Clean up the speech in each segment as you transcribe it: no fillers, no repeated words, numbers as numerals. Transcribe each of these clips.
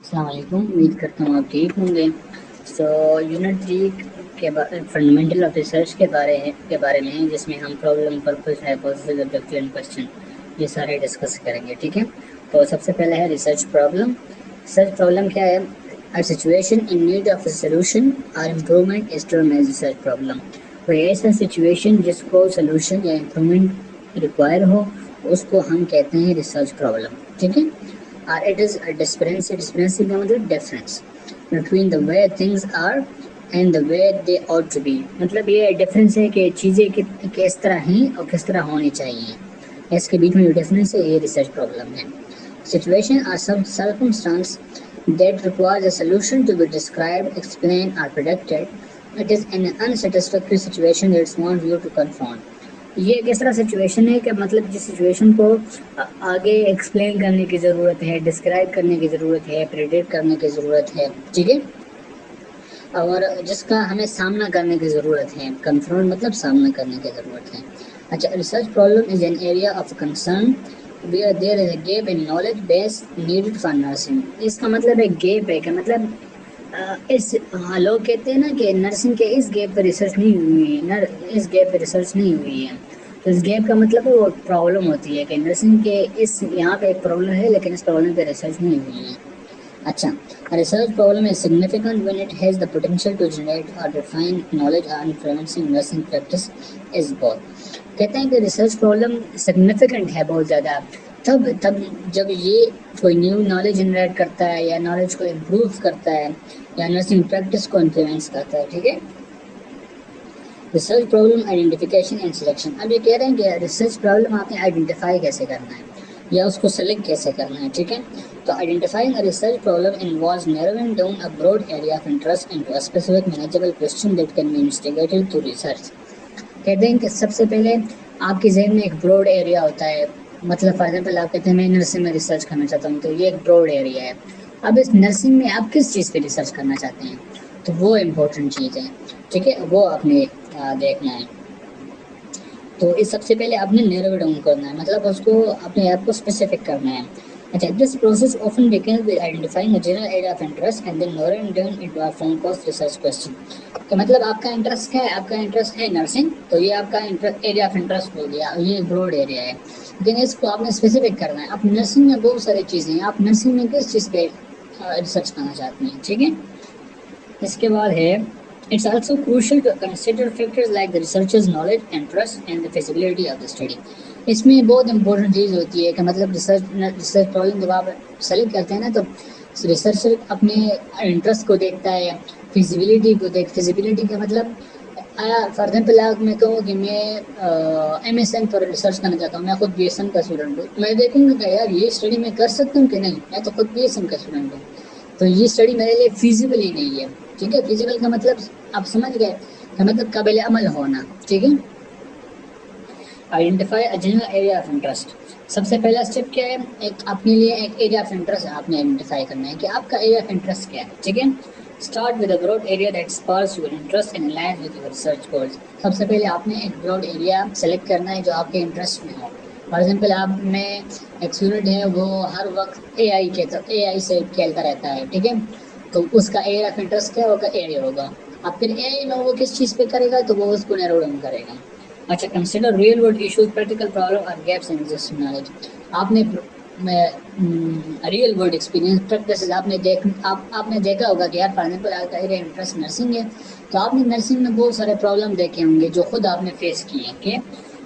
अस्सलाम वालेकुम। उम्मीद करता हूँ आप ठीक होंगे। यूनिट 3 के फंडामेंटल ऑफ रिसर्च के बारे में है, जिसमें हम problem, purpose, hypothesis, objective and question ये सारे डिस्कस करेंगे। ठीक है, तो सबसे पहले है रिसर्च प्रॉब्लम। रिसर्च प्रॉब्लम क्या है? A situation in need of a solution और improvement is termed as research problem. कोई ऐसा सिचुएशन जिसको सॉल्यूशन या इम्प्रूवमेंट रिक्वायर हो, उसको हम कहते हैं रिसर्च प्रॉब्लम। ठीक है, और इट इज अ डिफरेंस का मतलब difference between the way things are and the way they ought to be. मतलब ये डिफरेंस है कि चीज़ें किस तरह हैं और किस तरह होनी चाहिए। इसके बीच में जो डिफरेंस है, ये रिसर्च प्रॉब्लम है। Situation are some circumstance that requires a solution to be described, explained, or predicted. It is an unsatisfactory situation that wants you to confront. ये एक ऐसा सिचुएशन है कि मतलब जिस सिचुएशन को आगे एक्सप्लेन करने की ज़रूरत है, डिस्क्राइब करने की ज़रूरत है, प्रेडिक्ट करने की ज़रूरत है। ठीक है, और जिसका हमें सामना करने की ज़रूरत है। कन्फ्रंट मतलब सामना करने की ज़रूरत है। अच्छा, research problem is an area of concern where there is a gap in knowledge base needed for nursing. इसका मतलब एक गैप है कि मतलब लोग कहते हैं ना कि नर्सिंग के इस गैप पर रिसर्च नहीं हुई है, इस गैप पर रिसर्च नहीं हुई है। तो इस गैप का मतलब वो प्रॉब्लम होती है कि नर्सिंग के इस यहाँ पे एक प्रॉब्लम है, लेकिन इस प्रॉब्लम पे रिसर्च नहीं हुई है। अच्छा, a research problem is significant when it has the potential to generate or refine knowledge or influencing nursing practice is both. कहते हैं कि रिसर्च प्रॉब्लम सिग्निफिकेंट है बहुत ज़्यादा तब जब ये कोई न्यू नॉलेज जनरेट करता है या नॉलेज को इम्प्रूव करता है या नर्सिंग प्रैक्टिस को इन्फ्लुएंस करता है। ठीक है, research problem identification and selection. अब ये कह रहे हैं कि रिसर्च प्रॉब्लम आपने आइडेंटिफाई कैसे करना है या उसको सेलेक्ट कैसे करना है। ठीक है, तो identifying a research problem involves narrowing down a broad area of interest into a specific manageable question that can be investigated through research. कहते हैं कि सबसे पहले आपके जहन में एक ब्रॉड एरिया होता है। मतलब फॉर एग्जाम्पल आप कहते हैं मैं नर्सिंग में रिसर्च करना चाहता हूँ, तो ये एक ब्रॉड एरिया है। अब इस नर्सिंग में आप किस चीज़ पे रिसर्च करना चाहते हैं, तो वो इम्पोर्टेंट चीज़ है। ठीक है, वो आपने देखना है। तो इस सबसे पहले आपने नैरो डाउन करना है, मतलब उसको अपने आप को स्पेसिफिक करना है। अच्छा, this process often begins with identifying a general area of interest and then narrowing down into a form of research question. तो मतलब आपका इंटरेस्ट क्या है? आपका इंटरेस्ट है नर्सिंग, तो ये आपका एरिया ऑफ इंटरेस्ट हो गया, ये ब्रॉड एरिया है। लेकिन इसको आपने स्पेसिफिक करना है। अब नर्सिंग में बहुत सारी चीज़ें हैं, आप नर्सिंग में किस चीज़ पे रिसर्च करना चाहते हैं। ठीक है, इसके बाद है it's also crucial to consider factors like the researcher's knowledge, interest and the feasibility of the study. इसमें बहुत इंपॉर्टेंट चीज़ होती है कि मतलब रिसर्च प्रॉब्लम जब आप सेलेक्ट करते हैं ना, तो रिसर्चर अपने इंटरेस्ट को देखता है, फिजिबिलिटी का मतलब फॉर एग्जाम्पल आप मैं कहूँ कि मैं MSN पर रिसर्च करना चाहता हूँ, मैं खुद BSN का स्टूडेंट हूँ, मैं देखूंगा कि यार ये स्टडी मैं कर सकता हूँ कि नहीं, मैं तो खुद BSN का स्टूडेंट हूँ, तो ये स्टडी मेरे लिए फिजिबल ही नहीं है। ठीक है, फिजिबल का मतलब आप समझ गए कि मतलब काबिल अमल होना। ठीक है, identify a general area of interest. सबसे पहला स्टेप क्या है? एक अपने लिए एक एरिया ऑफ इंटरेस्ट आपने आइडेंटिफाई करना है कि आपका एरिया ऑफ इंटरेस्ट क्या है। ठीक है, start with a broad area that sparks your interest and aligns with your research goals. सबसे पहले आपने एक ब्रॉड एरिया सेलेक्ट करना है जो आपके इंटरेस्ट में हो। फॉर एग्जाम्पल आप में एक स्टूडेंट है, वो हर वक्त AI से खेलता रहता है। ठीक है, तो उसका एरिया ऑफ इंटरेस्ट क्या होगा? AI होगा। अब फिर AI में वो किस चीज़ पे करेगा, तो वो उसको नैरो डाउन करेगा। अच्छा, consider real world issues, practical problem और गैप्स इन एग्जिस्टिंग नॉलेज। आपने रियल वर्ल्ड एक्सपीरियंस प्रैक्टिस आपने देखा होगा कि यार फॉर एग्जाम्पल आपका एरिया इंटरेस्ट नर्सिंग है, तो आपने नर्सिंग में बहुत सारे प्रॉब्लम देखे होंगे जो खुद आपने फेस किए हैं। कि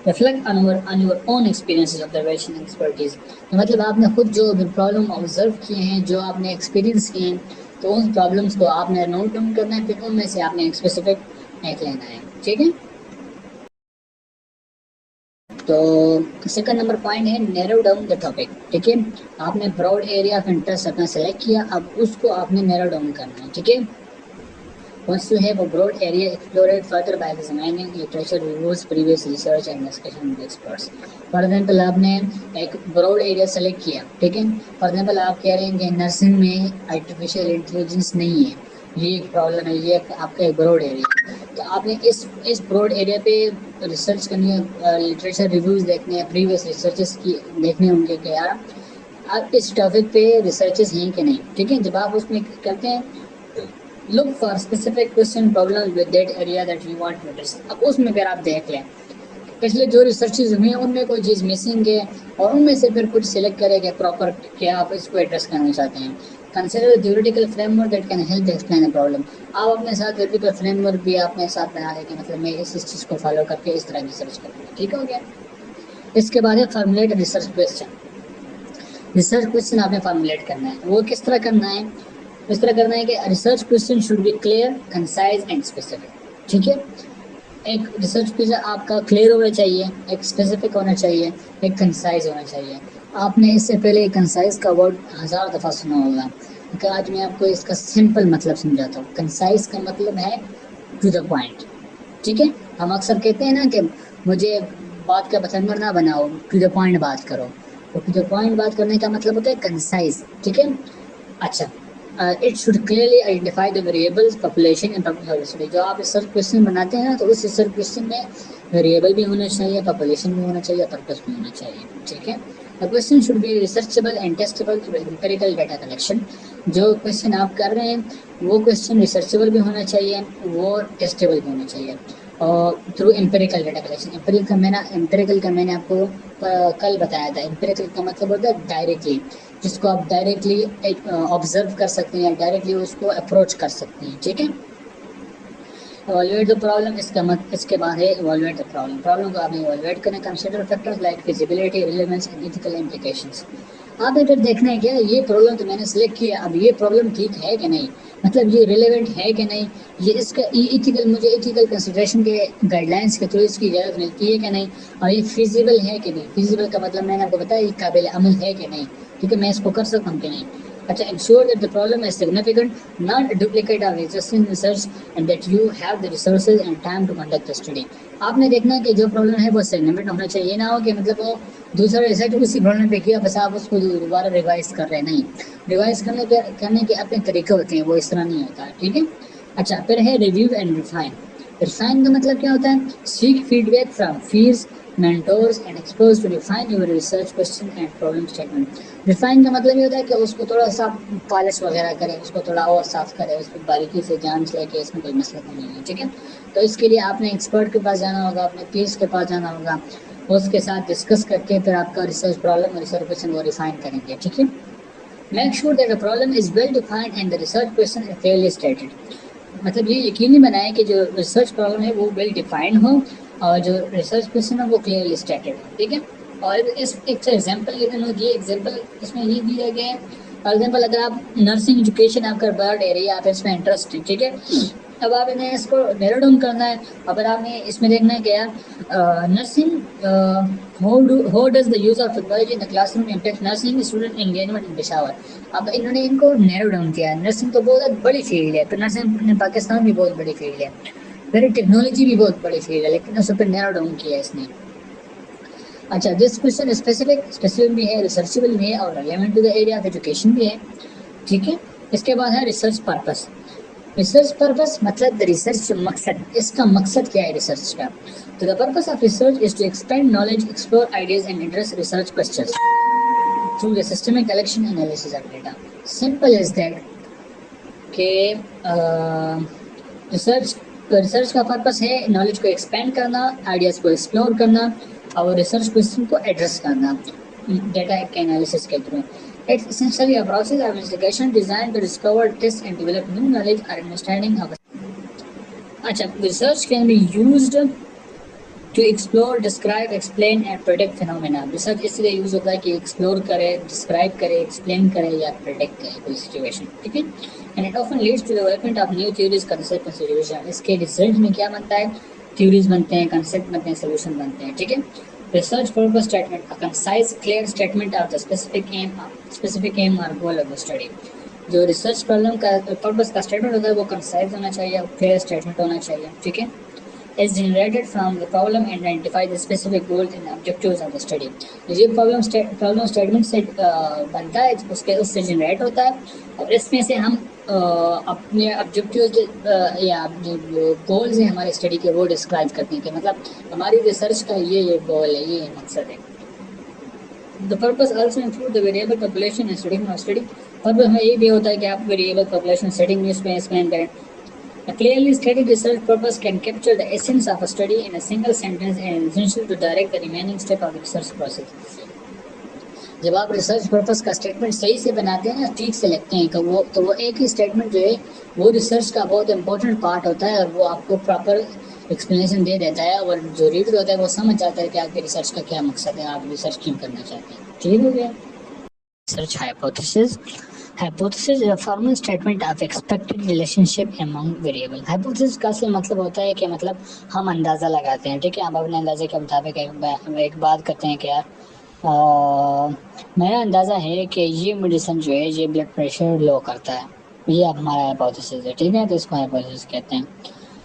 reflect on your own experiences, observation, expertise. तो मतलब आपने खुद जो प्रॉब्लम ऑब्जर्व किए हैं, जो आपने एक्सपीरियंस किए हैं, तो उन प्रॉब्लम्स को आपने नोट डाउन करना है, फिर उनमें से आपने एक स्पेसिफिक एक लेना है। ठीक है, तो सेकंड नंबर पॉइंट है नैरो डाउन द टॉपिक। ठीक है, आपने ब्रॉड एरिया ऑफ इंटरेस्ट अपना सेलेक्ट किया, अब उसको आपने नैरो डाउन करना है। ठीक है, once you have a broad area, explore it further by examining literature reviews, previous research and discussion with experts. For example आपने एक ब्रॉड एरिया सेलेक्ट किया। ठीक है, फॉर एग्जाम्पल आप कह रहे हैं कि नर्सिंग में आर्टिफिशियल इंटेलिजेंस नहीं है, ये एक प्रॉब्लम है, ये आपका एक ब्रॉड एरिया। तो आपने इस ब्रॉड एरिया पे रिसर्च करनी है, लिटरेचर रिव्यूज देखने हैं, प्रीवियस रिसर्चेस की देखने होंगे कि यार आप इस टॉपिक पे रिसर्चेस हैं कि नहीं, ठीक है। जब आप उसमें करते हैं look for specific question problem with that area that you want to address, अब उसमें फिर आप देख लें पिछले जो रिसर्चेज हुई हैं उनमें कोई चीज़ मिसिंग है और उनमें से फिर कुछ सिलेक्ट करें कि प्रॉपर क्या आप इसको एड्रेस करना चाहते हैं। Consider theoretical framework that can help explain the problem, आप अपने साथ थ्योरेटिकल फ्रेमवर्क भी अपने साथ बना लें कि मतलब मैं इस चीज़ को फॉलो करके इस तरह की सर्च करूँगा, ठीक हो गया। इसके बाद है formulate research question. Research question आपने फॉर्मुलेट करना है, वो किस तरह करना है, इस तरह करना है कि research question should be clear, concise and specific, ठीक है। एक रिसर्च क्वेश्चन आपका क्लियर होना चाहिए, एक स्पेसिफिक होना चाहिए, एक कंसाइज होना चाहिए। आपने इससे पहले कंसाइज का वर्ड 1000 दफ़ा सुना होगा, कि आज मैं आपको इसका सिंपल मतलब समझाता हूँ। कंसाइज का मतलब है टू द पॉइंट, ठीक है। हम अक्सर कहते हैं ना कि मुझे बात का बतंगर ना बनाओ, टू द पॉइंट बात करो, तो टू द पॉइंट बात करने का मतलब होता है कंसाइज, ठीक है। अच्छा, it should clearly identify the variables population and population. जो आप रिसर्च क्वेश्चन बनाते हैं ना, तो उस रिसर्च क्वेश्चन में वेरिएबल भी होना चाहिए, पॉपुलेशन भी होना चाहिए, पर्पस भी होना चाहिए, ठीक है। The question should be researchable and testable through empirical data collection. जो क्वेश्चन आप कर रहे हैं वो क्वेश्चन रिसर्चेबल भी होना चाहिए, वो टेस्टेबल भी होना चाहिए, और through empirical data collection. Empirical का मैंने आपको कल बताया था। एम्पिरिकल का मतलब होता है डायरेक्टली, जिसको आप डायरेक्टली ऑब्जर्व कर सकते हैं, डायरेक्टली उसको अप्रोच कर सकते हैं, ठीक है। इवैल्यूएट द प्रॉब्लम, इसके बाद है इवैल्यूएट द प्रॉब्लम। प्रॉब्लम को आपने इवैल्यूएट करना, consider factors like feasibility, relevance and ethical implications. आप इधर देखना है क्या ये प्रॉब्लम तो मैंने सिलेक्ट किया, अब ये प्रॉब्लम ठीक है कि नहीं, मतलब ये रिलेवेंट है कि नहीं, ये इसका एथिकल, मुझे एथिकल कंसिडरेशन के गाइडलाइंस के थ्रू इसकी इजाज़त मिलती है कि नहीं, और ये फिजिबल है कि नहीं। फिजिबल का मतलब मैंने आपको बताया, ये काबिल अमल है कि नहीं, ठीक है, मैं इसको कर सकता हूँ कि नहीं। अच्छा, ensure that the problem is significant, not a duplicate of existing research, and that you have the resources and time to conduct the study। आपने देखना है कि जो प्रॉब्लम है वो सिग्निफिकेंट होना चाहिए, ना हो कि मतलब वो दूसरा रिसर्च उसी प्रॉब्लम पे किया बस आप उसको दोबारा रिवाइज कर रहे हैं, नहीं। रिवाइज करने के अपने तरीके होते हैं, वो इस तरह नहीं होता है, ठीक है। अच्छा, फिर है रिव्यू एंड रिफाइन। रिफाइन का मतलब क्या होता है, seek feedback from peers, mentors and experts to refine your research question and problem statement। Refine का मतलब ये होता है कि उसको थोड़ा सा पॉलिश वगैरह करें, उसको थोड़ा और साफ करें, उसको बारीकी से जांच ले कि इसमें कोई मसला तो नहीं है, ठीक है। तो इसके लिए आपने एक्सपर्ट के पास जाना होगा, अपने पीयर्स के पास जाना होगा, उसके साथ डिस्कस करके फिर आपका रिसर्च प्रॉब्लम और रिसर्च क्वेश्चन वो रिफाइन करेंगे, ठीक है। Make sure that the problem is well defined and the research question is clearly stated. मतलब ये यकीनी बनाए कि जो रिसर्च प्रॉब्लम है वो वेल डिफाइंड हो और जो रिसर्च क्वेश्चन है वो क्लियरली स्टेटेड हो, ठीक है। और इस एक एग्जांपल लेते हैं, ये एग्जांपल इसमें ये दिया गया है। फॉर एग्जांपल, अगर आप नर्सिंग एजुकेशन आपका बर्ड एरिया, आप इसमें इंटरेस्ट है, ठीक है। अब आप इन्हें इसको नैरो डाउन करना है। अगर आपने इसमें देखना है कि यार nursing, how does the use of technology in the classroom impact nursing student engagement in Peshawar। अब इन्होंने इनको नैरो डाउन किया है। नर्सिंग तो बहुत बड़ी फील्ड है, तो नर्सिंग पाकिस्तान भी बहुत बड़ी फील्ड है, फिर टेक्नोलॉजी भी बहुत बड़ी फील्ड है, लेकिन उस पर नैरो डाउन किया है इसने। अच्छा, दिस क्वेश्चन स्पेसिफिक भी है, रिसर्चेबल भी है और relevant to the area of education भी है, ठीक है। इसके बाद है रिसर्च पर्पस। रिसर्च पर्पस मतलब रिसर्च मकसद, इसका मकसद क्या है रिसर्च का। तो the purpose of research is to expand knowledge, explore ideas and address research questions through the systemic collection analysis of data. Simple is that कि रिसर्च का पर्पस है नॉलेज को एक्सपेंड करना, आइडियाज को एक्सप्लोर करना और रिसर्च क्वेश्चन को address करना डेटा के एनालिसिस के through. It's essentially a process of investigation designed to discover, test, and develop new knowledge or understanding of. अच्छा, research can be used to explore, describe, explain, and predict phenomena। Research इसलिए use होता है कि explore करे, describe करे, explain करे या predict करे कोई सिचुएशन, ठीक है। And it often leads to development of new theories, concept and solution. इसके रिसर्च में क्या बनता है, थ्योरीज बनते हैं, कंसेप्ट बनते हैं, सोल्यूशन बनते हैं, ठीक है। Research purpose statement, a concise clear statement of the specific aim or goal of the study. जो रिसर्च प्रॉब्लम का पर्पस का स्टेटमेंट होता है वो कंसाइज होना चाहिए, क्लियर स्टेटमेंट होना चाहिए, ठीक है। is generated from the problem and identify the specific goals and objectives of the study। ये प्रॉब्लम स्टेटमेंट से बनता है, उससे जनरेट होता है और इसमें से हम अपने ऑब्जेक्टिव्स या जो गोल्स हैं हमारे स्टडी के वो डिस्क्राइब करते हैं कि मतलब हमारी रिसर्च का ये गोल है, ये मकसद है। The purpose also include the variable population and study of study. Purpose में ये भी होता है कि आप वेरिएबल पॉपुलेशन सेटिंग में इसमें एक्सप्लेन करें। A clearly stated research purpose can capture the essence of a study in a single sentence and is essential to direct the remaining step of the research process। जब आप research purpose का statement सही से बनाते हैं ना, ठीक से लिखते हैं तो वो एक ही स्टेटमेंट जो है वो रिसर्च का बहुत इंपॉर्टेंट पार्ट होता है और वो आपको प्रॉपर एक्सप्लेनेशन दे देता है और जो रीडर होता है वो समझ जाता है कि आपके रिसर्च का क्या मकसद है, आप रिसर्च क्यों करना चाहते हैं। ठीक हो गया। Research hypothesis. Hypothesis is a formal statement of expected relationship among variable. Hypothesis का असली मतलब होता है कि मतलब हम अंदाज़ा लगाते हैं, ठीक है, हम अपने अंदाजे के मुताबिक एक बात करते हैं कि यार मेरा अंदाज़ा है कि ये मेडिसिन जो है ये ब्लड प्रेशर लो करता है, ये अब हमारा हाइपोथेसिस है, ठीक है, तो इसको हाइपोथेसिस कहते हैं।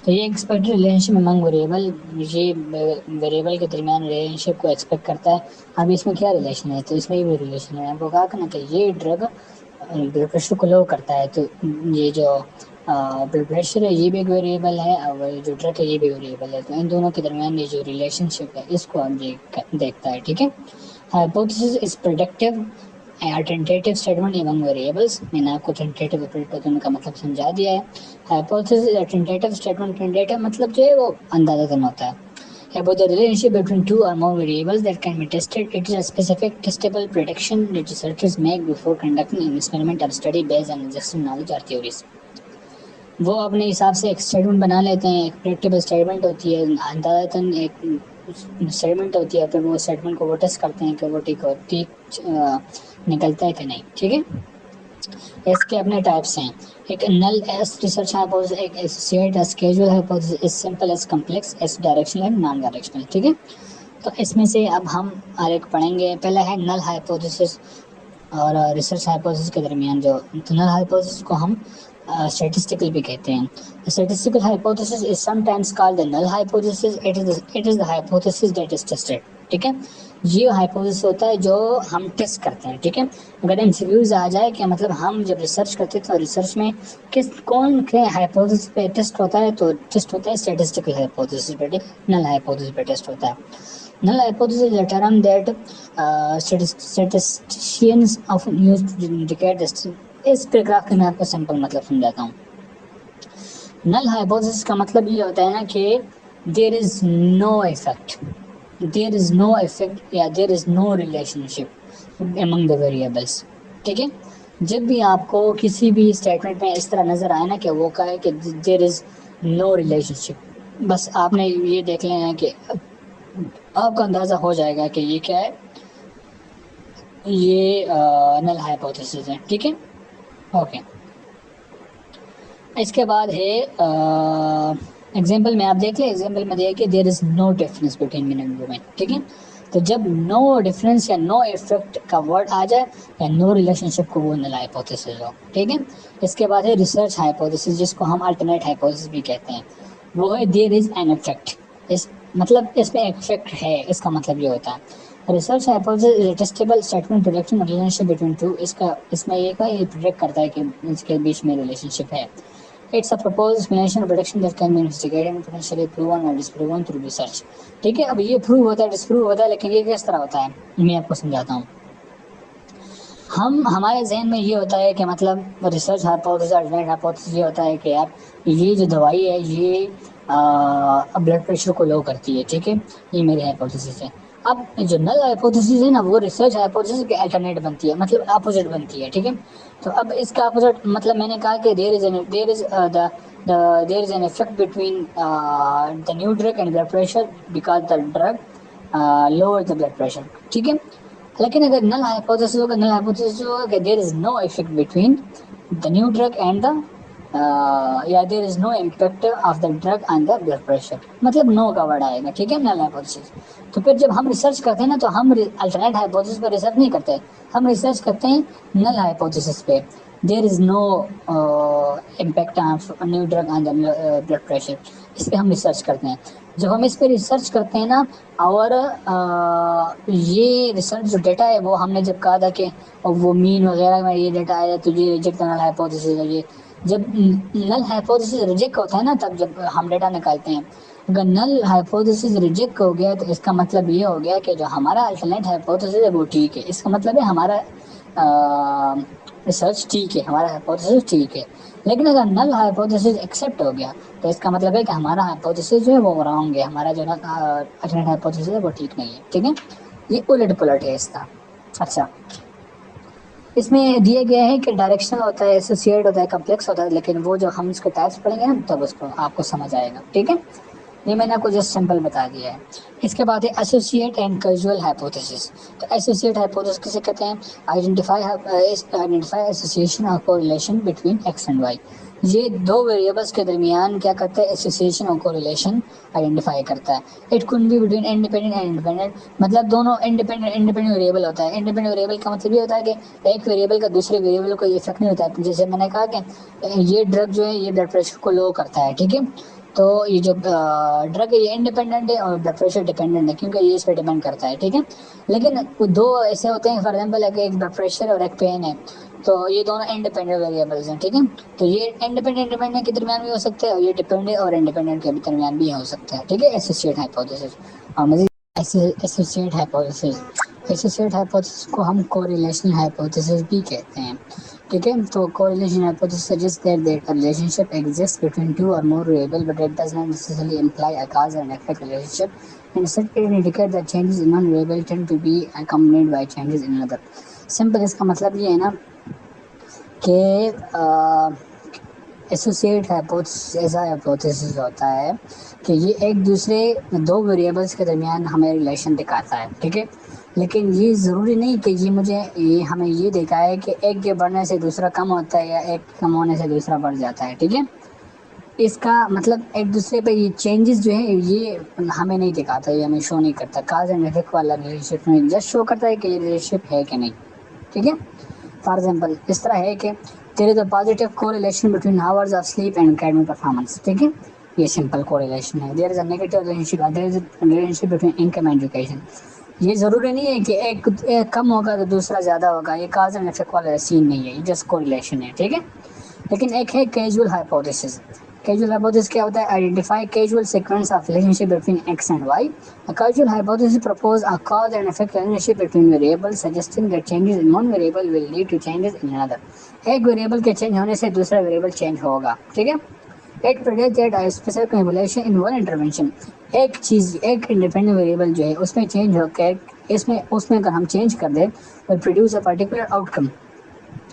तो ये एक्सपेक्टेड रिलेशनशिप अमंग वेरिएबल, ये वेरिएबल के दरमियान रिलेशनशिप को एक्सपेक्ट करता है। अब इसमें क्या रिलेशन है, तो इसमें ये भी रिलेशन है। आपको कहा ना कि ये ड्रग ब्लड प्रेशर को लो करता है, तो ये जो ब्लड प्रेशर है ये भी एक वेरिएबल है और जो ड्रग है ये भी वेरिएबल है, तो इन दोनों के दरमियान ये जो रिलेशनशिप है इसको हम देखता है, ठीक है। Hypothesis is predictive tentative statement among variables. मैंने आपको टेंटेटिव और प्रेडिक्टिव का मतलब समझा दिया है। Hypothesis is tentative statement, tentative मतलब जो है वो अंदाजा करना होता है। About the relationship between two or more variables that can be tested, it is a specific testable prediction that researchers make before conducting an experiment or study based on existing knowledge or theories। वो अपने हिसाब से एक statement बना लेते हैं, एक predictable statement होती है, अंदाज़तन एक स्टेटमेंट होती है, फिर वो स्टेटमेंट को वो टेस्ट करते हैं कि वो ठीक निकलता है कि नहीं, ठीक है। इसके अपने टाइप्स हैं, एक नल एस रिसर्च हाइपोथेसिस, एक associate S casual hypothesis, S simple S complex, S directional and non directional, ठीक है। तो इसमें से अब हम हर एक पढ़ेंगे। पहला है नल हाइपोथेसिस और रिसर्च हाइपोथेसिस के दरमियान जो, तो नल हाइपोथेसिस को हम स्टैटिस्टिकल भी कहते हैं। Statistical hypothesis is sometimes called the null hypothesis, it is the hypothesis that is tested, ठीक है। ये हाइपोथेसिस होता है जो हम टेस्ट करते हैं, ठीक है। अगर एमसीक्यूज आ जाए कि मतलब हम जब रिसर्च करते हैं तो रिसर्च में कौन के हाइपोथेसिस पे टेस्ट होता है, तो टेस्ट होता है स्टैटिस्टिकल हाइपोथेसिस पे, ठीक, नल हाइपोथेसिस पे टेस्ट होता है। Null hypothesis is a term that statisticians often use to indicate this। इस पैराग्राफ के मैं आपको सिंपल मतलब समझाता हूँ। नल हाइपोथेसिस का मतलब ये होता है ना कि देयर इज नो इफेक्ट या there is no relationship among the variables, ठीक है। जब भी आपको किसी भी स्टेटमेंट में इस तरह नजर आए ना कि वो कहे कि देयर इज नो रिलेशनशिप, बस आपने ये देख लेना कि आपको अंदाज़ा हो जाएगा कि ये क्या है, ये नल हाइपोथेसिस है, ठीक है, ओके। इसके बाद है एग्जांपल में आप देख लें, एग्जांपल में देखिए there is no difference between men and women, ठीक है। तो जब नो डिफरेंस या नो इफेक्ट का वर्ड आ जाए या नो रिलेशनशिप को वो नल हाइपोथेसिस हो, ठीक है। इसके बाद है रिसर्च हाइपोथेसिस, जिसको हम अल्टरनेट हाइपोथेसिस भी कहते हैं। वो है देयर इज़ एन इफेक्ट, इस मतलब इसमें इफेक्ट है, इसका मतलब ये होता है। Research hypothesis is a testable statement predicting relationship between to. इसमें ये प्रेडिक्ट करता है कि इसके बीच में रिलेशनशिप है। It's a proposed explanation prediction that can be investigated and potentially proven और डिसप्रूवन थ्रू रिसर्च, ठीक है। अब ये प्रूव होता है, डिसप्रूव होता है, लेकिन ये किस तरह होता है मैं आपको समझाता हूँ। हमारे जहन में ये होता है कि मतलब रिसर्च हाइपोथेसिस, अल्टरनेट हाइपोथेसिस ये होता है कि यार ये जो दवाई है ये ब्लड प्रेशर को लो करती है, ठीक है, ये मेरी हाइपोथेसिस है। अब जो नल हाइपोथेसिस है ना वो रिसर्च हाइपोथेसिस के अल्टरनेट बनती है, मतलब अपोजिट बनती है, ठीक है। तो अब इसका अपोजिट मतलब मैंने कहा कि there is an effect between the new drug and blood pressure because the drug lower the blood pressure, ठीक है। लेकिन अगर नल हाइपोथेसिस होगा, नल हाइपोथेसिस होगा कि there is no effect between the new drug and the या there is no impact of the drug on the blood pressure, मतलब no का वर्ड आएगा, ठीक है, नल हाइपोथेसिस। तो फिर जब हम रिसर्च करते हैं ना तो हम अल्टरनेट हाइपोथेसिस पर रिसर्च नहीं करते, हम रिसर्च करते हैं नल हाइपोथेसिस पे, there is no impact of new drug on the blood pressure, इस पर हम रिसर्च करते हैं। जब हम इस पर रिसर्च करते हैं ना और ये रिसर्च जो डेटा है वो हमने जब कहा था कि वो मीन वगैरह में ये डेटा आया तो ये रिजेक्ट नल हाइपोथेसिस है। ये जब नल हाइपोथेसिस रिजेक्ट होता है ना तब जब हम डेटा निकालते हैं अगर नल हाइपोथेसिस रिजेक्ट हो गया तो इसका मतलब ये हो गया कि जो हमारा अल्टरनेट हाइपोथेसिस है वो ठीक है। इसका मतलब है हमारा रिसर्च ठीक है, हमारा हाइपोथेसिस ठीक है। लेकिन अगर नल हाइपोथेसिस एक्सेप्ट हो गया तो इसका मतलब है कि हमारा हाइपोथेसिस जो है वो रॉन्ग है, हमारा जो अल्टरनेट हाइपोथेसिस है वो ठीक नहीं है। ठीक है, ये उलट पुलट है इसका। अच्छा, इसमें दिए गए हैं कि डायरेक्शनल होता है, एसोसिएट होता है, कम्प्लेक्स होता है, लेकिन वो जो हम इसके टाइप्स पढ़ेंगे ना तब उसको आपको समझ आएगा। ठीक है, ये मैंने आपको जस्ट सिंपल बता दिया है। इसके बाद है एसोसिएट एंड कैजुअल हाइपोथेसिस। तो एसोसिएट हाइपोथेसिस किसे कहते हैं? आइडेंटिफाई एसोसिएशन और correlation between X and Y. ये दो वेरिएबल्स के दरमियान क्या करता है? एसोसिएशन और कोरिलेशन आइडेंटिफाई करता है। It could be between independent and independent, मतलब दोनों इंडिपेंडेंट वेरिएबल होता है। इंडिपेंडेंट वेरिएबल का मतलब ये होता है कि एक वेरिएबल का दूसरे वेरिएबल को इफेक्ट नहीं होता है। जैसे मैंने कहा कि ये ड्रग जो है ये ब्लड प्रेशर को लो करता है। ठीक है, तो ये जो ड्रग है ये इंडिपेंडेंट है और ब्लड प्रेशर डिपेंडेंट है, क्योंकि ये इस पर डिपेंड करता है। ठीक है, लेकिन दो ऐसे होते हैं, फॉर एग्जाम्पल एक ब्लड प्रेशर और एक पेन है, तो ये दोनों इंडिपेंडेंट वेरिएबल्स हैं। ठीक है, तो ये इंडिपेंडेंट के दरमियान भी हो सकते हैं और ये डिपेंडेंट और इंडिपेंडेंट के दरमियान भी हो सकते हैं। ठीक है, एसोसिएट हाइपोथेसिस। और मज़ीद एसोसिएट हाइपोथेसिस, एसोसिएट हाइपोथेसिस को हम कोरिलेशन हाइपोथेसिस भी कहते हैं। ठीक है, तो correlation hypothesis suggests that a relationship exists between two or more variables, but it does not necessarily imply a cause and effect relationship. Instead, it indicates that changes in one variable tend to be accompanied by changes in another. Simple इसका मतलब ये है ना कि associate hypothesis ऐसा hypothesis होता है कि ये एक दूसरे दो वेरिएबल्स के दरमियान हमें रिलेशन दिखाता है। ठीक है, लेकिन ये ज़रूरी नहीं कि ये हमें ये दिखाए कि एक के बढ़ने से दूसरा कम होता है या एक कम होने से दूसरा बढ़ जाता है। ठीक है, इसका मतलब एक दूसरे पे ये चेंजेस जो है ये हमें नहीं दिखाता, ये हमें शो नहीं करता। काज एंड इफेक्ट वाला रिलेशनशिप में जस्ट शो करता है कि ये रिलेशनशिप है कि नहीं। ठीक है, फॉर एग्जाम्पल इस तरह है कि there is a positive correlation between hours of sleep and academic performance. ठीक है, ये सिंपल कोरिलेशन है। There is a negative relationship between income and education. ये ज़रूरी नहीं है कि एक कम होगा तो दूसरा ज़्यादा होगा, ये काज एंड इफेक्ट वाला सीन नहीं है, ये जस्ट कोरिलेशन है। ठीक है, लेकिन एक है कैजुअल हाइपोथेसिस। कैजुअल हाइपोथेसिस क्या होता है? Identify causal sequence of relationship between X and Y. A causal hypothesis proposes a cause and effect relationship between variables, suggesting that changes in one variable will lead to changes in another. एक variable के change होने से दूसरा variable change होगा। ठीक है, एक predicts that a specific manipulation in one intervention, एक चीज़ एक इंडिपेंडेंट वेरिएबल जो है उसमें चेंज होकर उसमें अगर हम चेंज कर दें will produce a particular outcome,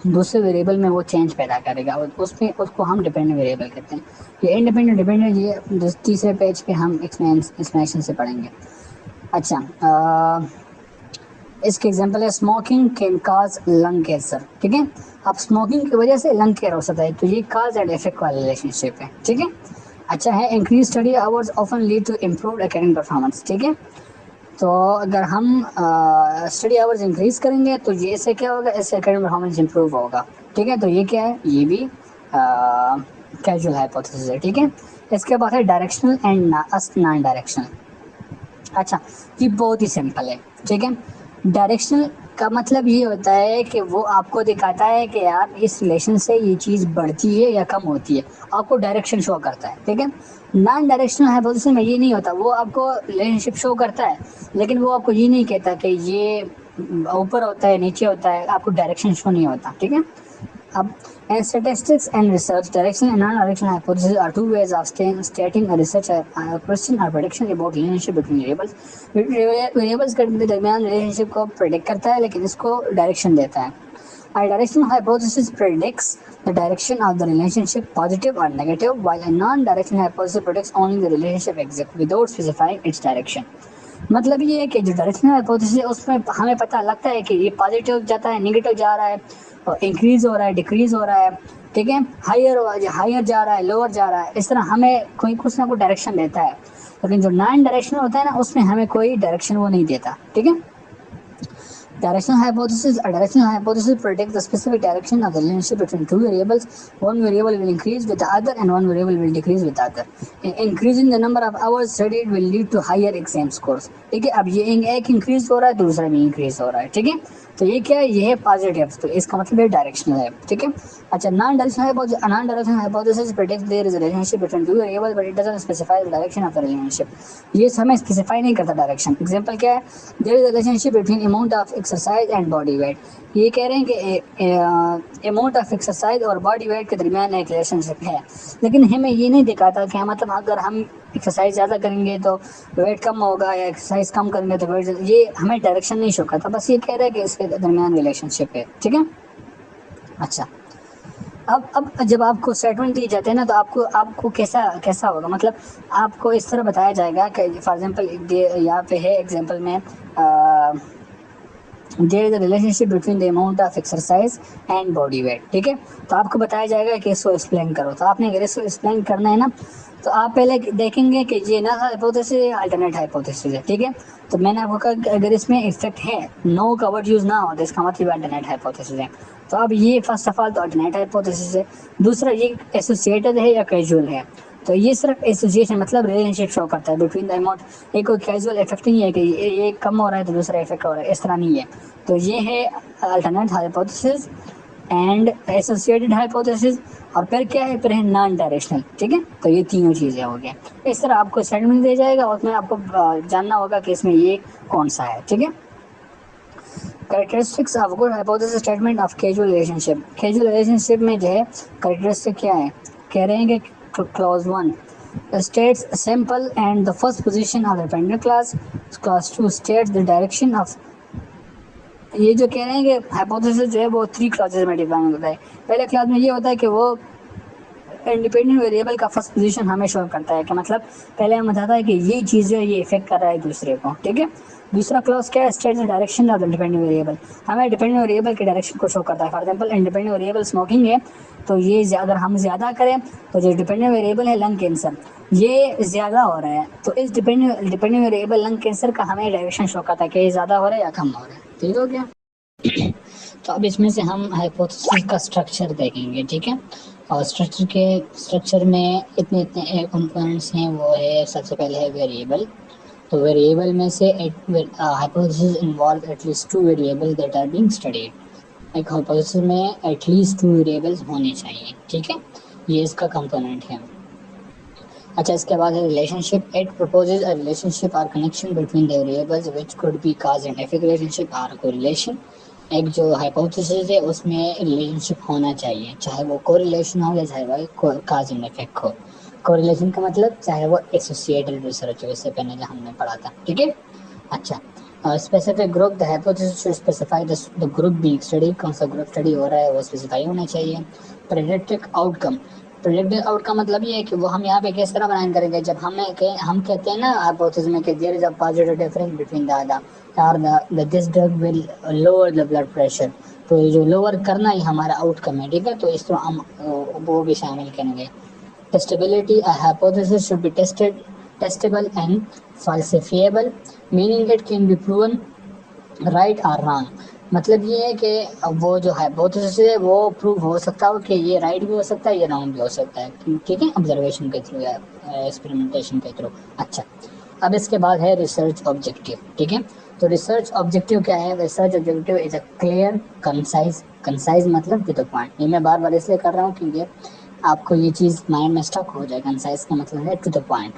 दूसरे वेरिएबल में वो चेंज पैदा करेगा और उसमें उसको हम डिपेंडेंट वेरिएबल कहते हैं। ये इंडिपेंडेंट डिपेंडेंट ये तीसरे पेज पे हम एक्सप्लेनेशन से पढ़ेंगे। अच्छा, इसके एग्जांपल है smoking can cause lung cancer. ठीक है, अब स्मोकिंग की वजह से लंग कैंसर हो सकता है, तो ये काज एंड इफेक्ट वाला रिलेशनशिप है। ठीक है, अच्छा है increase study hours often lead to improve academic performance. ठीक है, तो अगर हम स्टडी आवर्स इंक्रीज करेंगे तो ये इससे क्या होगा? इससे एकेडमिक परफॉर्मेंस इंप्रूव होगा। ठीक है, तो ये क्या है? ये भी कैजुअल हाइपोथेसिस है। ठीक है, इसके बाद है डायरेक्शनल एंड नॉन डायरेक्शनल। अच्छा, ये बहुत ही सिंपल है। ठीक है, डायरेक्शनल का मतलब ये होता है कि वो आपको दिखाता है कि यार इस रिलेशन से ये चीज़ बढ़ती है या कम होती है, आपको डायरेक्शन शो करता है। ठीक है, नॉन डायरेक्शनल हाइपोथेसिस में ये नहीं होता, वो आपको रिलेशनशिप शो करता है लेकिन वो आपको ये नहीं कहता कि ये ऊपर होता है नीचे होता है, आपको डायरेक्शन शो नहीं होता। ठीक है, अब statistics and research, direction and non-directional hypothesis are two ways of stating a research question or prediction about relationship between variables. Variables के दरमियान रिलेशनशिप को प्रेडिक्ट करता है लेकिन इसको डायरेक्शन देता है। A directional hypothesis predicts the direction of the relationship, positive or negative, while a non-directional hypothesis predicts only the relationship exists without specifying its direction. मतलब ये है कि जो डायरेक्शनल हाइपोथेसिस है उसमें हमें पता लगता है कि ये पॉजिटिव जाता है, नेगेटिव जा रहा है, और इंक्रीज हो रहा है, डिक्रीज हो रहा है। ठीक है, हायर जा रहा है, लोअर जा रहा है, इस तरह हमें कोई कुछ ना कुछ डायरेक्शन देता है। लेकिन जो नॉन डायरेक्शनल होता है ना उसमें हमें कोई डायरेक्शन वो नहीं देता। ठीक है, directional hypothesis, a directional hypothesis predicts the specific direction of the relationship between two variables. One variable will increase with the other and one variable will decrease with the other. Increasing the number of hours studied will lead to higher exam scores. ठीक है, अब ये एक increase हो रहा है दूसरा भी इंक्रीज हो रहा है। ठीक है, तो ये क्या है, ये है पॉजिटिव, तो इसका मतलब ये डायरेक्शनल है, ठीक है। अच्छा, non directional hypothesis predicts there is relationship between two variable but it doesn't specify the direction of the relationship. ये हमें स्पेसिफाई नहीं करता डायरेक्शन। एग्जांपल क्या है, there is relationship between amount of exercise and body weight. ये कह रहे हैं कि अमाउंट ऑफ एक्सरसाइज और बॉडी वेट के दरमियान एक रिलेशनशिप है, लेकिन हमें ये नहीं दिखाता कि मतलब अगर हम एक्सरसाइज ज़्यादा करेंगे तो वेट कम होगा या एक्सरसाइज कम करेंगे तो वेट, ये हमें डायरेक्शन नहीं शो करता, बस ये कह रहा है कि इसके दरमियान रिलेशनशिप है, ठीक है। अच्छा, अब जब आपको स्टेटमेंट दिए जाते हैं ना, तो आपको कैसा कैसा होगा, मतलब आपको इस तरह बताया जाएगा कि फॉर एग्जांपल यहाँ पे है एग्जांपल में there is a relationship between the amount of exercise and body weight, ठीक है। तो आपको बताया जाएगा कि इसको एक्सप्लेन करो, तो आपने अगर इसको एक्सप्लेन करना है ना, तो आप पहले देखेंगे कि ये ना हाइपोथेसिस है, अल्टरनेट हाइपोथेसिस है, ठीक है। तो मैंने आपको कहा कि अगर इसमें इफेक्ट है, नो का वर्ड यूज़ ना हो, तो इसका मतलब अल्टरनेट हाइपोथेसिस है। तो अब ये फर्स्ट ऑफ ऑल तो अल्टरनेट हाइपोथेसिस है। दूसरा, ये एसोसिएटेड है या कैजुअल है, तो ये सिर्फ एसोसिएशन मतलब रिलेशनशिप शो करता है बिटवीन द अमाउंट। एक कोई कैजुअल इफेक्ट नहीं है कि ये कम हो रहा है तो दूसरा इफेक्ट हो रहा है, इस तरह नहीं है। तो ये है alternate hypothesis and associated hypothesis, और फिर क्या है, फिर है नॉन डायरेक्शनल, ठीक है। तो ये तीनों चीज़ें हो गया। इस तरह आपको स्टेटमेंट दिया जाएगा और उसमें आपको जानना होगा कि इसमें ये कौन सा है, ठीक है। Characteristics of good hypothesis statement of casual relationship. Casual relationship में जो है कैरेक्टरिस्टिक क्या है, कह रहे हैं कि clause 1 states simple and the first position of the dependent class, class 2 states the direction of। ये जो कह रहे हैं कि हाइपोथेसिस जो है वो 3 क्लॉजेज में डिफाइन होता है। पहले क्लास में ये होता है कि वो इंडिपेंडेंट वेरिएबल का फर्स्ट पोजीशन हमें शो करता है, कि मतलब पहले हम बताता है कि ये चीज़ जो है ये इफेक्ट कर रहा है दूसरे को, ठीक है। दूसरा क्लॉज क्या है, state the direction of the dependent variable, हमें डिपेंडेंट वेरिएबल के डायरेक्शन को शो करता है। For example independent variable smoking है, तो ये अगर हम ज़्यादा करें तो जो डिपेंडेंट वेरिएबल है लंग कैंसर, ये ज़्यादा हो रहा है, तो इस डिपेंडेंट वेरिएबल लंग कैंसर का हमें डायरेक्शन शो करता है कि ये ज़्यादा हो रहा है या कम हो रहा है, ठीक हो गया। तो अब इसमें से हम हाइपोथेसिस का स्ट्रक्चर देखेंगे, ठीक है। और स्ट्रक्चर में इतने कंपोनेंट्स हैं, वो है सबसे पहले है वेरिएबल। तो वेरिएबल में से hypothesis involve at least 2 variable that are being studied. एक हाइपोथेसिस में एटलीस्ट 2 वेरिएबल्स होने चाहिए, ठीक है, ये इसका कंपोनेंट है। अच्छा, इसके बाद है relationship. It proposes a relationship और connection between the variables which could be cause and effect relationship और कोरिलेशन। एक जो हाइपोथेसिस है उसमें रिलेशनशिप होना चाहिए, चाहे वो कोरिलेशन हो या चाहे वो कॉज एंड इफेक्ट हो। कोरिलेशन का मतलब चाहे वो एसोसिएटेड रिसर्च हो, इससे पहले जो हमने पढ़ा था, ठीक है। अच्छा, specific group, the hypothesis should specify the group being study, कौन सा ग्रुप स्टडी हो रहा है वो स्पेसिफाई होना चाहिए। प्रेडिक्टेड आउटकम, प्रेडिक्टेड आउटकम मतलब ये है कि वो हम यहाँ पे किस तरह बनान करेंगे, जब हम कहते हैं ना हाइपोथेसिस में कि there is a positive difference between the और the this drug will lower the blood pressure, तो ये जो लोअर करना ही हमारा आउटकम है, ठीक है। तो इस तरह हम वो भी शामिल करेंगे। Testability, a hypothesis should be testable and falsifiable, meaning it can be proven right or wrong। मतलब ये है कि वो जो हाइपोथेसिस है वो प्रूव हो सकता हो कि ये राइट भी हो सकता है, ये रॉन्ग भी हो सकता है, ठीक है, ऑब्जर्वेशन के थ्रू या एक्सपेरिमेंटेशन के थ्रू। अच्छा, अब इसके बाद है रिसर्च ऑब्जेक्टिव, ठीक है। तो रिसर्च ऑब्जेक्टिव क्या है, research objective is a clear concise मतलब टू द पॉइंट। ये मैं बार बार इसलिए कर रहा हूँ क्योंकि आपको ये चीज़ माइंड में स्टक हो जाए। कंसाइज का मतलब है टू द पॉइंट।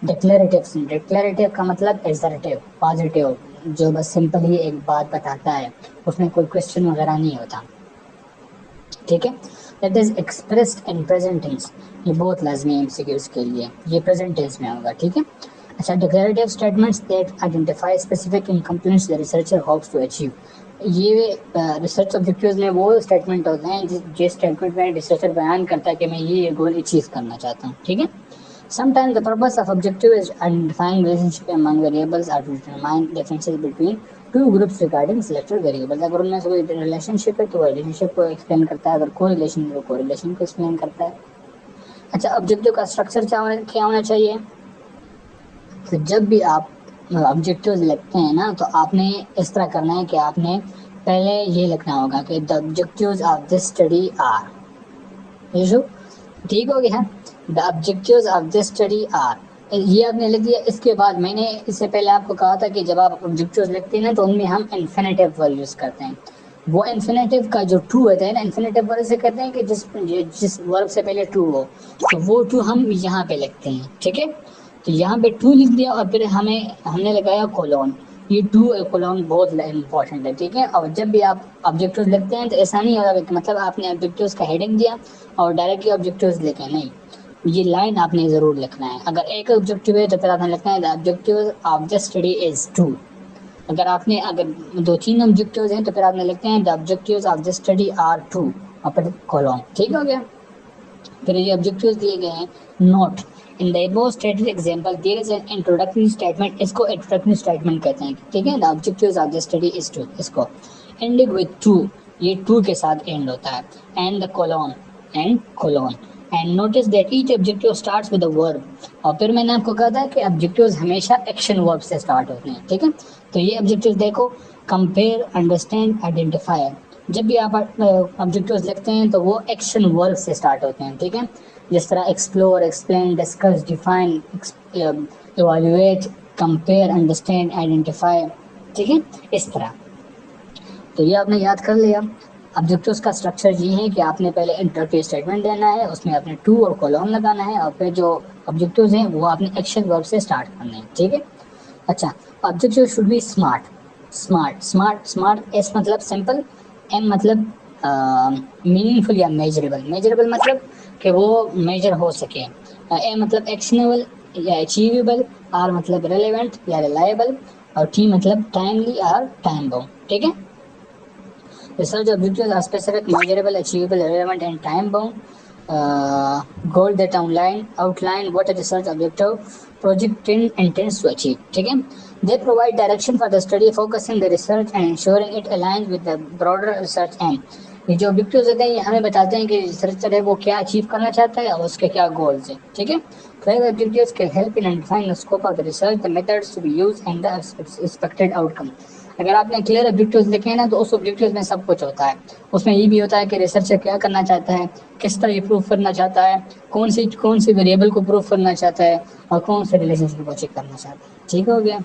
डिक्लेरेटिव का मतलब एसर्टिव, पॉजिटिव, जो बस सिंपल ही एक बात बताता है, उसमें कोई क्वेश्चन वगैरह नहीं होता, ठीक है। That is expressed in present tense, ये बहुत लाजमी है एमसीक्यूज के लिए, ये प्रेजेंट टेंस में होगा, ठीक है। अच्छा, declarative statements that identify specific इनकम्प्लीट्स the researcher hopes to achieve. ये रिसर्च ऑब्जेक्टिव्स में वो स्टेटमेंट होते हैं जिस स्टेटमेंट में रिसर्चर बयान करता है कि मैं ये गोल अचीव करना चाहता हूँ, ठीक है। Sometimes the purpose of objective is identifying relationship among variables or to determine differences between two groups regarding selected variables। अगर उनमें से कोई रिलेशनशिप है तो रिलेशनशिप को एक्सप्लेन करता है, अगर कोरिलेशन है तो कोरिलेशन को एक्सप्लेन करता है। अच्छा, ऑब्जेक्टिव का स्ट्रक्चर क्या होना चाहिए, तो जब भी आप ऑब्जेक्टिव्स लिखते हैं ना, तो आपने इस तरह करना है कि आपने पहले ये लिखना होगा कि the objectives of this study are, ठीक हो गया। The objectives of this study are, ये आपने लिख दिया। इसके बाद मैंने इससे पहले आपको कहा था कि जब आप ऑब्जेक्टिव्स लिखते हैं ना तो उनमें हम इन्फिनेटिव वर्ब यूज़ करते हैं। वो इन्फिनेटिव का जो टू होता है ना, इन्फिनेटिव वर्ब से कहते हैं कि जिस वर्ब से पहले टू हो, तो वो टू हम यहाँ पे लिखते हैं, ठीक है। तो यहाँ पे टू लिख दिया और फिर हमने लगाया कोलोन। ये टू कोलोन बहुत इंपॉर्टेंट है, ठीक है। और जब भी आप ऑब्जेक्टिव्स लिखते हैं तो ऐसा नहीं होगा कि मतलब आपने ऑब्जेक्टिव्स का हेडिंग दिया और डायरेक्टली ऑब्जेक्टिव्स लिखे, नहीं, ये लाइन आपने ज़रूर लिखना है। अगर एक ऑब्जेक्टिव है तो फिर आपने लिखना है the objective of the study is to. अगर दो तीन ऑब्जेक्टिव्स हैं तो फिर आपने लिखते हैं the objectives of the study are to और फिर कॉलम, ठीक हो गया। फिर ये ऑब्जेक्टिव्स दिए गए हैं। Note in the above stated example there is an introductory statement. इसको इंट्रोडक्टरी स्टेटमेंट कहते हैं, ठीक है। The objectives of the study is to, इसको एंडिंग विद टू, ये टू के साथ एंड होता है। And the colon and notice that each objective starts with a verb. और फिर मैंने आपको कहा था कि ऑब्जेक्टिव्स हमेशा एक्शन वर्ब से स्टार्ट होते हैं, ठीक है। तो ये ऑब्जेक्टिव्स देखो, कंपेयर, अंडरस्टैंड, आइडेंटिफाई। जब भी आप ऑब्जेक्टिव्स लिखते हैं तो वो एक्शन वर्ब से स्टार्ट होते हैं, ठीक है। जिस तरह explore, explain, discuss, define, evaluate, compare, understand, identify, ठीक है, इस तरह। तो ये आपने याद कर लिया। ऑब्जेक्टिव्स का स्ट्रक्चर ये है कि आपने पहले इंट्रोडक्टरी स्टेटमेंट देना है, उसमें आपने टू और कोलोन लगाना है और फिर जो ऑब्जेक्टिव्स हैं वो आपने एक्शन वर्ब से स्टार्ट करने हैं, ठीक है। अच्छा, objective should be smart. Smart, S मतलब सिंपल, एम मतलब मीनिंगफुल या मेजरेबल मतलब कि वो मेजर हो सके, ए मतलब एक्शनेबल या अचीवेबल, आर मतलब रेलेवेंट या रिलायबल, और टी मतलब टाइमली और टाइम बाउंड, ठीक है। Research objectives are specific, measurable, achievable, relevant, and time-bound. Goal that outline what a research objective project intends to achieve. ठीक है? They provide direction for the study, focusing the research and ensuring it aligns with the broader research aim. ये जो objectives होते हैं ये हमें बताते हैं कि रिसर्चर है वो क्या अचीव करना चाहता है और उसके क्या गोल्स हैं, ठीक है। Clear objectives can help in identifying the scope of the research, the methods to be used, and the expected outcome. अगर आपने क्लियर ऑब्जेक्टिव्स लिखे हैं ना तो उस ऑब्जेक्टिव्स में सब कुछ होता है। उसमें ये भी होता है कि रिसर्चर क्या करना चाहता है, किस तरह प्रूव करना चाहता है, कौन सी वेरिएबल को प्रूव करना चाहता है और कौन से रिलेशनशिप को चेक करना चाहता है, ठीक हो गया।